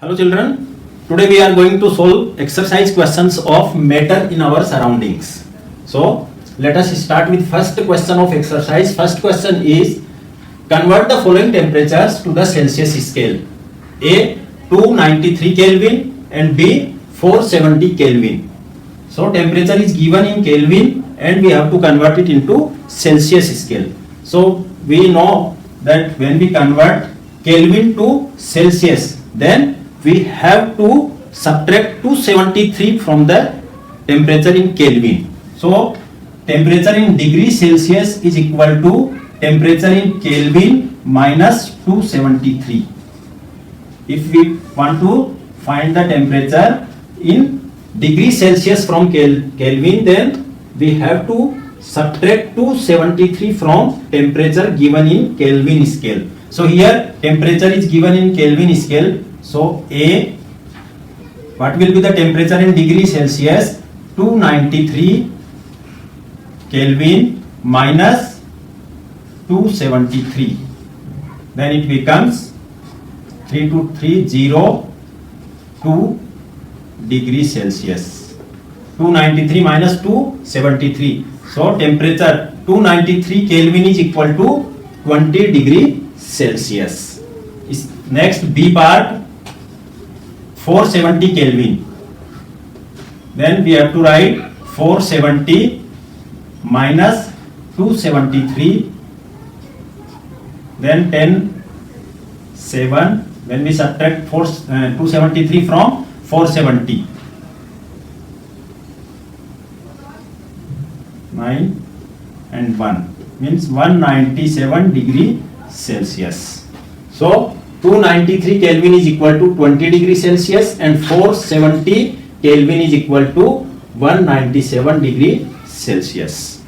Hello children, today we are going to solve exercise questions of matter in our surroundings. So let us start with first question of exercise. First question is convert the following temperatures to the Celsius scale. A 293 Kelvin and B 470 Kelvin. So temperature is given in Kelvin and we have to convert it into Celsius scale. So we know that when we convert Kelvin to Celsius, then we have to subtract 273 from the temperature in Kelvin. So temperature in degree Celsius is equal to temperature in Kelvin minus 273. If we want to find the temperature in degree Celsius from Kelvin, then we have to subtract 273 from temperature given in Kelvin scale. So here temperature is given in Kelvin scale. So A, what will be the temperature in degree Celsius? 293 Kelvin minus 273. Then it becomes 3230 degree Celsius. 293 minus 273. So temperature 293 Kelvin is equal to 20 degree Celsius. Next B part 470 Kelvin. Then we have to write 470 minus 273. Then 10 7. When we subtract 273 from 470, 9 and 1 means 197 degree Celsius. So 293 Kelvin is equal to 20 degree Celsius and 470 Kelvin is equal to 197 degree Celsius.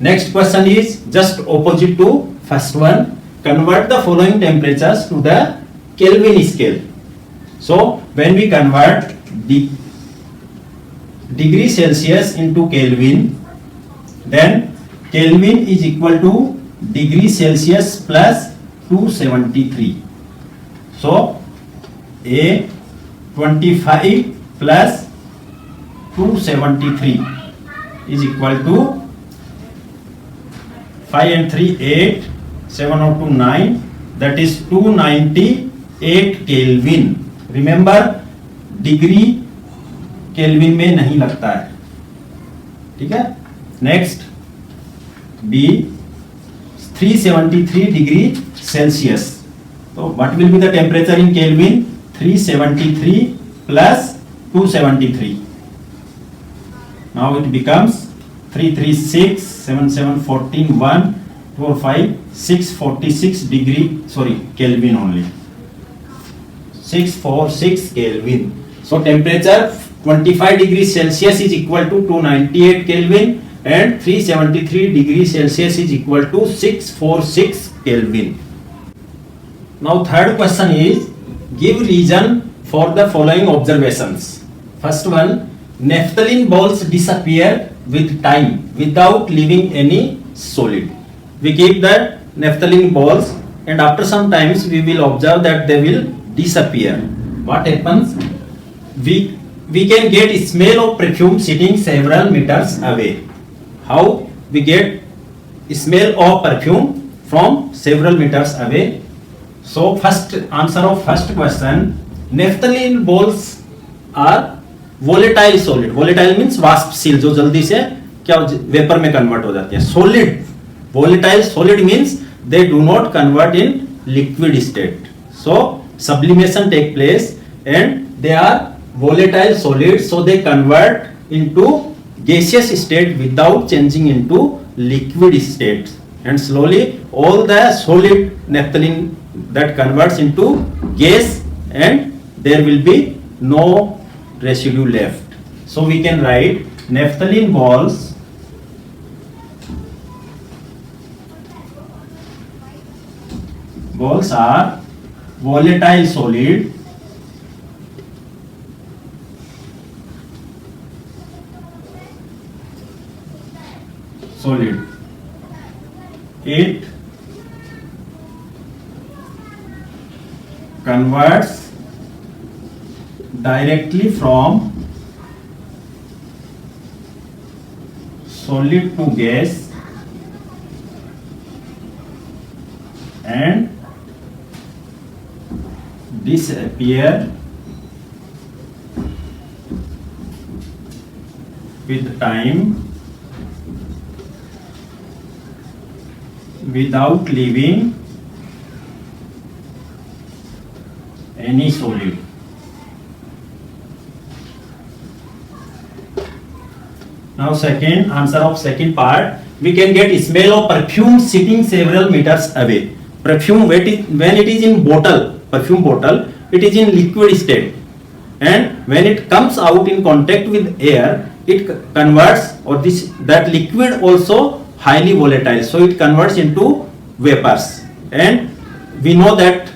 Next question is just opposite to first one. Convert the following temperatures to the Kelvin scale. So when we convert the degree Celsius into Kelvin, then Kelvin is equal to degree Celsius plus 273. So A 25 plus 273 is equal to 5 and 3 8, 7 or 2 9, that is 298 Kelvin. Remember degree Kelvin में नहीं लगता है, ठीक है. Next be 373 degree Celsius. तो what will be the temperature in Kelvin? 373 plus 273. Now it becomes 336 7 7 14 1 4 5 646 degree, sorry Kelvin only, 646 Kelvin. So temperature 25 degree Celsius is equal to 298 Kelvin and 373 degree Celsius is equal to 646 Kelvin. Now third question is give reason for the following observations. First one, naphthalene balls disappear with time without leaving any solid. We keep the naphthalene balls and after some times we will observe that they will disappear. What happens? We can get smell of perfume sitting several meters away. How we get smell of perfume from several meters away? So first answer of first question, naphthalene balls are volatile solid. Volatile means वाष्पशील, जो जल्दी से क्या vapour में convert हो जाती है. Solid, volatile solid means they do not convert in liquid state. So sublimation take place and they are volatile solids, so they convert into gaseous state without changing into liquid state, and slowly all the solid naphthalene that converts into gas and there will be no residue left. So we can write naphthalene balls are volatile solid it converts directly from solid to gas and disappear with time without leaving any solid. Now second answer of second part, we can get smell of perfume sitting several meters away. Perfume when it is in bottle, perfume bottle, it is in liquid state, and when it comes out in contact with air, it converts, or that liquid also highly volatile, so it converts into vapors. And we know that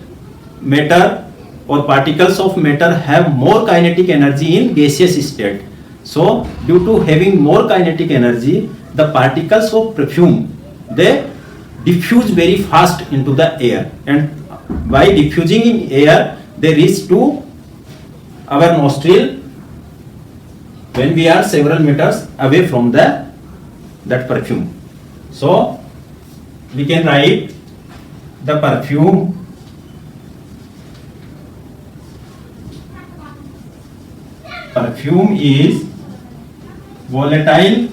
matter or particles of matter have more kinetic energy in gaseous state. So due to having more kinetic energy, the particles of perfume, they diffuse very fast into the air, and by diffusing in air they reach to our nostril when we are several meters away from that perfume. So we can write the perfume is volatile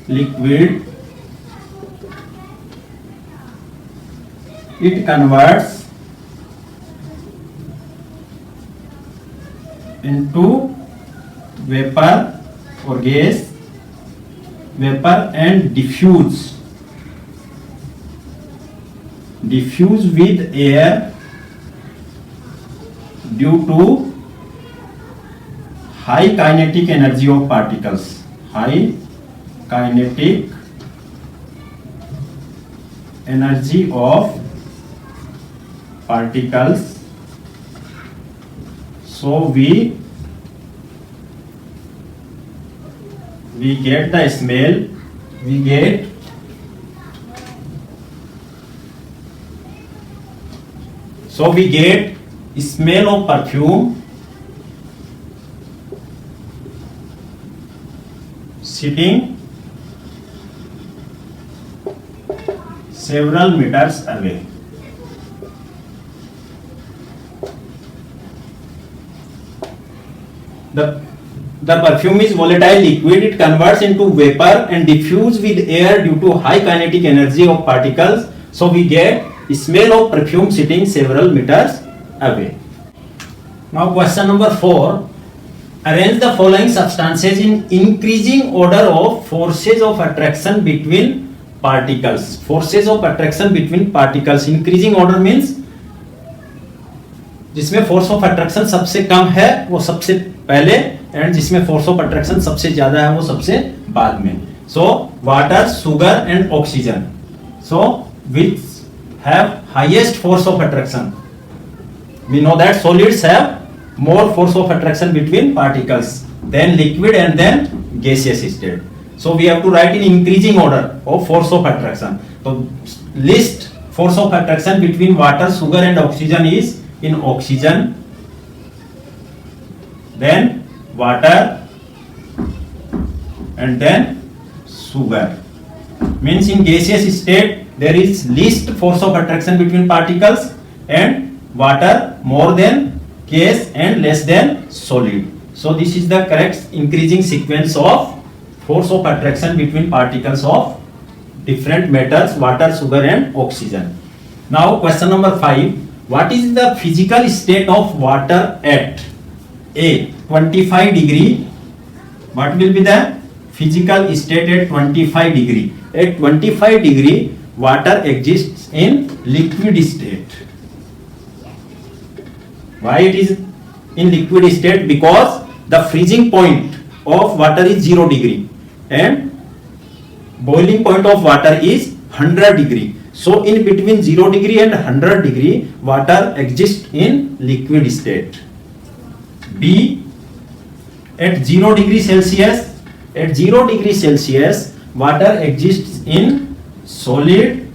liquid. It converts into vapor or gas, vapor, and diffuse with air due to high kinetic energy of particles. High kinetic energy of particles. So we get the smell, we get smell of perfume sitting several meters away. The perfume is volatile liquid. It converts into vapor and diffuse with air due to high kinetic energy of particles. So we get smell of perfume sitting several meters away. Now question number 4. Arrange the following substances in increasing order of forces of attraction between particles. Forces of attraction between particles. Increasing order means जिसमें force of attraction सबसे कम है वो सबसे पहले, and जिसमें force of attraction सबसे ज्यादा है वो सबसे बाद में. So water, sugar and oxygen. So which have highest force of attraction. We know that solids have more force of attraction between particles than liquid and then gaseous state. So we have to write in increasing order of force of attraction. So list force of attraction between water, sugar and oxygen is in oxygen, then water, and then sugar. Means in gaseous state there is least force of attraction between particles, and water more than gas and less than solid. So this is the correct increasing sequence of force of attraction between particles of different metals, water, sugar and oxygen. Now question number 5. What is the physical state of water at A 25 degree? What will be the physical state at 25 degree? At 25 degree water exists in liquid state. Why it is in liquid state? Because the freezing point of water is 0 degree and boiling point of water is 100 degree. So in between 0 degree and 100 degree water exists in liquid state. B at 0 degree Celsius, at 0 degree Celsius water exists in solid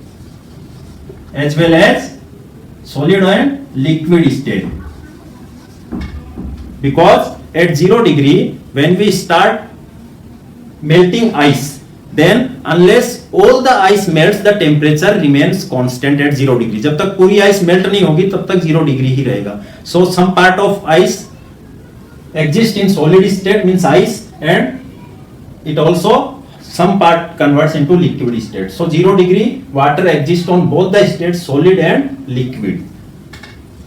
as well as solid and liquid state. Because at 0 degree, when we start melting ice, then unless all the ice melts, the temperature remains constant at 0 degree. जब तक पूरी ice melt नहीं होगी तब तक 0 degree ही रहेगा. So some part of ice exist in solid state, means ice, and it also some part converts into liquid state. So 0 degree water exists on both the states, solid and liquid.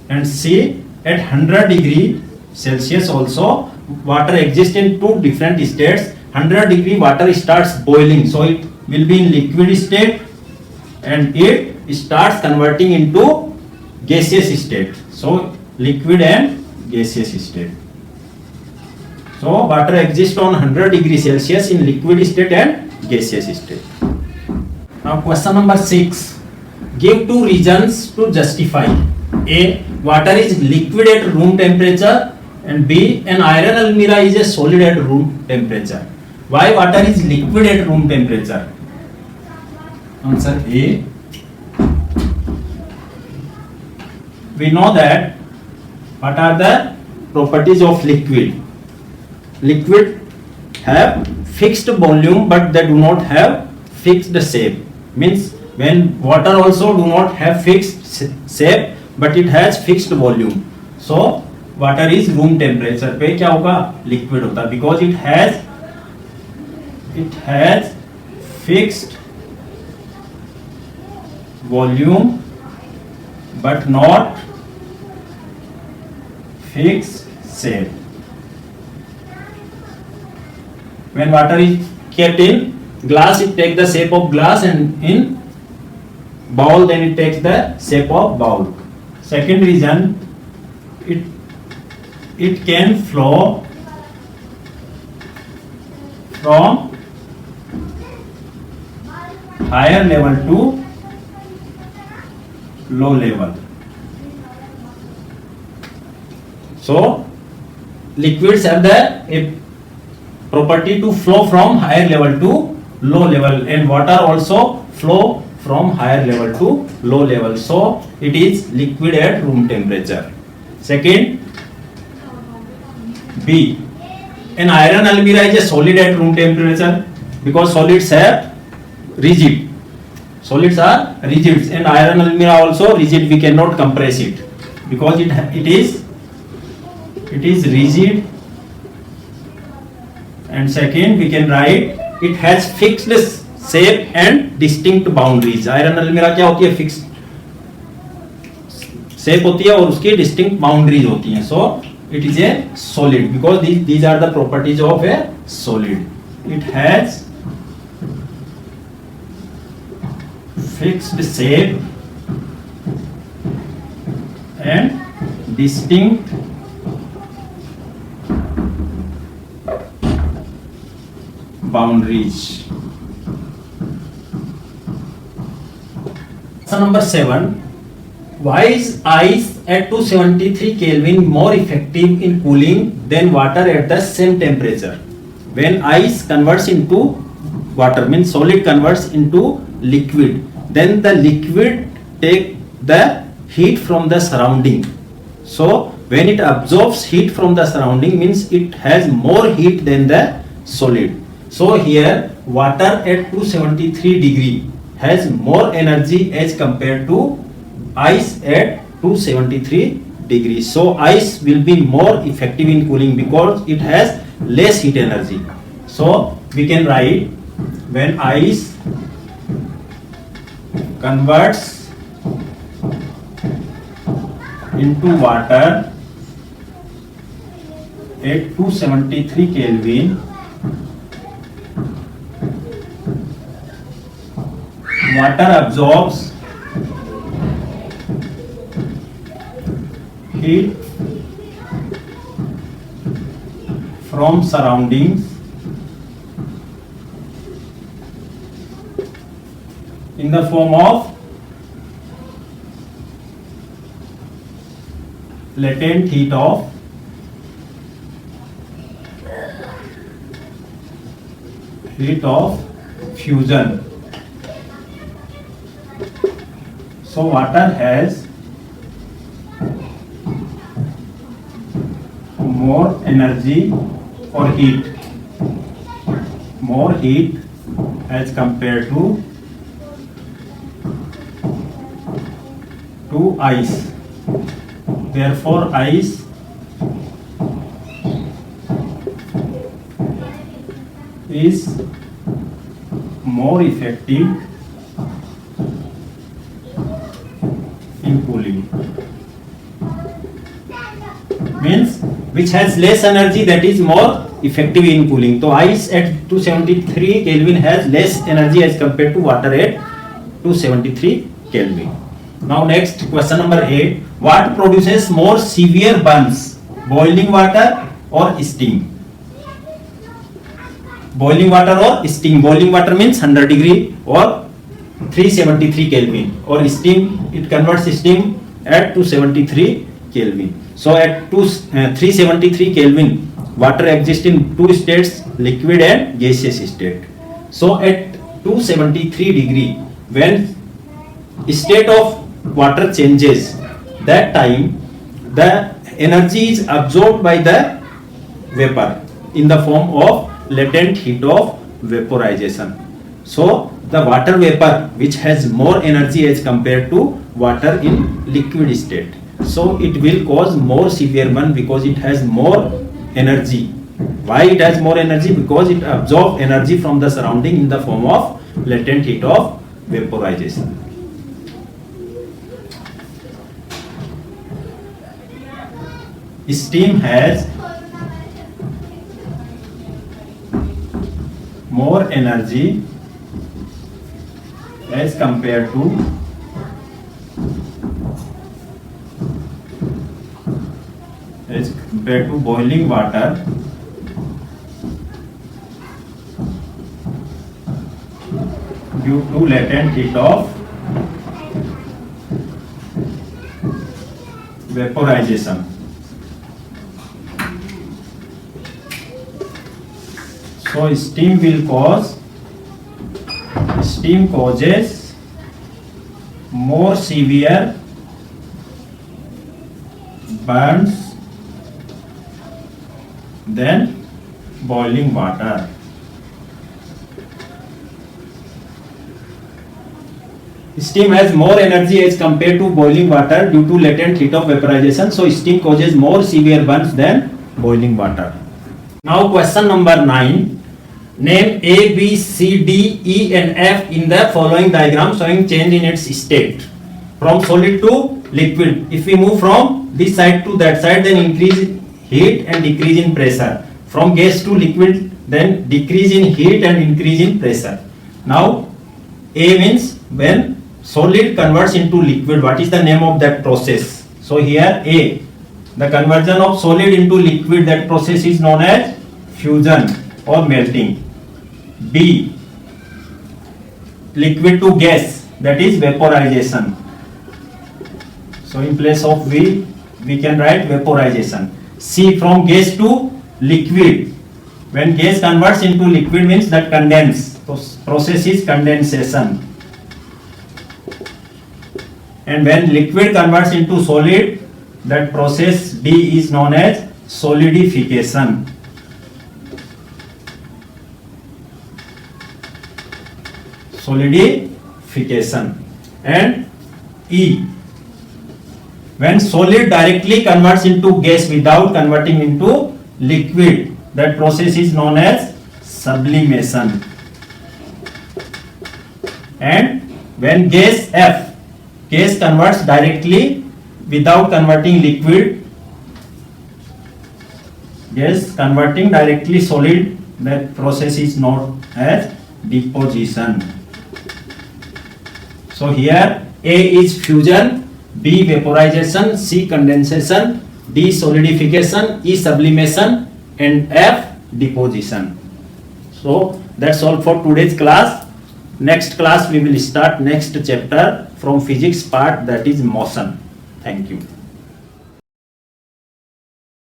And see, at 100 degree Celsius also water exists in two different states. 100 degree water starts boiling, so it will be in liquid state and it starts converting into gaseous state. So liquid and gaseous state. So water exists on 100 degree Celsius in liquid state and gaseous state. Now question number 6. Give two reasons to justify. A. Water is liquid at room temperature, and B. An iron almirah is a solid at room temperature. Why water is liquid at room temperature? Answer A. We know that what are the properties of liquid? Liquid have fixed volume but they do not have fixed shape. Means when water also do not have fixed shape but it has fixed volume. So water is room temperature पे क्या होगा? Liquid होता है, because it has fixed volume but not fixed shape. When water is kept in glass, it takes the shape of glass, and in bowl then it takes the shape of bowl. Second reason, it can flow from higher level to low level. So liquids have the property to flow from higher level to low level, and water also flow from higher level to low level. So it is liquid at room temperature. Second, B. An iron almirah is a solid at room temperature, because solids are rigid. Solids are rigid, and iron almirah also rigid. We cannot compress it because it is rigid. And second, we can write it has fixed shape and distinct boundaries. Iron almirah क्या होती है? Fixed shape होती है और उसकी distinct boundaries होती हैं. So it is a solid because these are the properties of a solid. It has fixed shape and distinct boundaries. So number 7. Why is ice at 273 Kelvin more effective in cooling than water at the same temperature? When ice converts into water, means solid converts into liquid, then the liquid take the heat from the surrounding. So when it absorbs heat from the surrounding, means it has more heat than the solid. So here water at 273 degree has more energy as compared to ice at 273 degrees. So ice will be more effective in cooling because it has less heat energy. So we can write, when ice converts into water at 273 Kelvin, water absorbs heat from surroundings in the form of latent heat of fusion. So water has more energy or heat, more heat as compared to ice. Therefore ice is more effective in cooling. Means which has less energy, that is more effective in cooling. So ice at 273 Kelvin has less energy as compared to water at 273 Kelvin. Now next question number 8. What produces more severe burns, boiling water or steam? Boiling water or steam? Boiling water means 100 degree or 373 Kelvin, or steam, it converts steam at 273 Kelvin. So at 373 Kelvin, water exists in two states, liquid and gaseous state. So at 273 degree, when state of water changes, that time the energy is absorbed by the vapor in the form of latent heat of vaporization. So the water vapor which has more energy as compared to water in liquid state, so it will cause more severe burn because it has more energy. Why it has more energy? Because it absorbs energy from the surrounding in the form of latent heat of vaporization. Steam has more energy as compared to boiling water due to latent heat of vaporization. So steam causes more severe burns than boiling water. Steam has more energy as compared to boiling water due to latent heat of vaporization. So steam causes more severe burns than boiling water. Now question number 9. Name A, B, C, D, E and F in the following diagram showing change in its state from solid to liquid. If we move from this side to that side, then increase in heat and decrease in pressure. From gas to liquid, then decrease in heat and increase in pressure. Now A means when solid converts into liquid, what is the name of that process? So here A, the conversion of solid into liquid, that process is known as fusion or melting. B, liquid to gas, that is vaporization. So in place of V, we can write vaporization. C, from gas to liquid, when gas converts into liquid means that condense, so process is condensation. And when liquid converts into solid, that process D is known as solidification. Solidification. And E, when solid directly converts into gas without converting into liquid, that process is known as sublimation. And when gas F, gas converts directly without converting liquid, gas converting directly solid, that process is known as deposition. So here A is fusion, B vaporization, C condensation, D solidification, E sublimation and F deposition. So that's all for today's class. Next class we will start next chapter from physics part, that is motion. Thank you.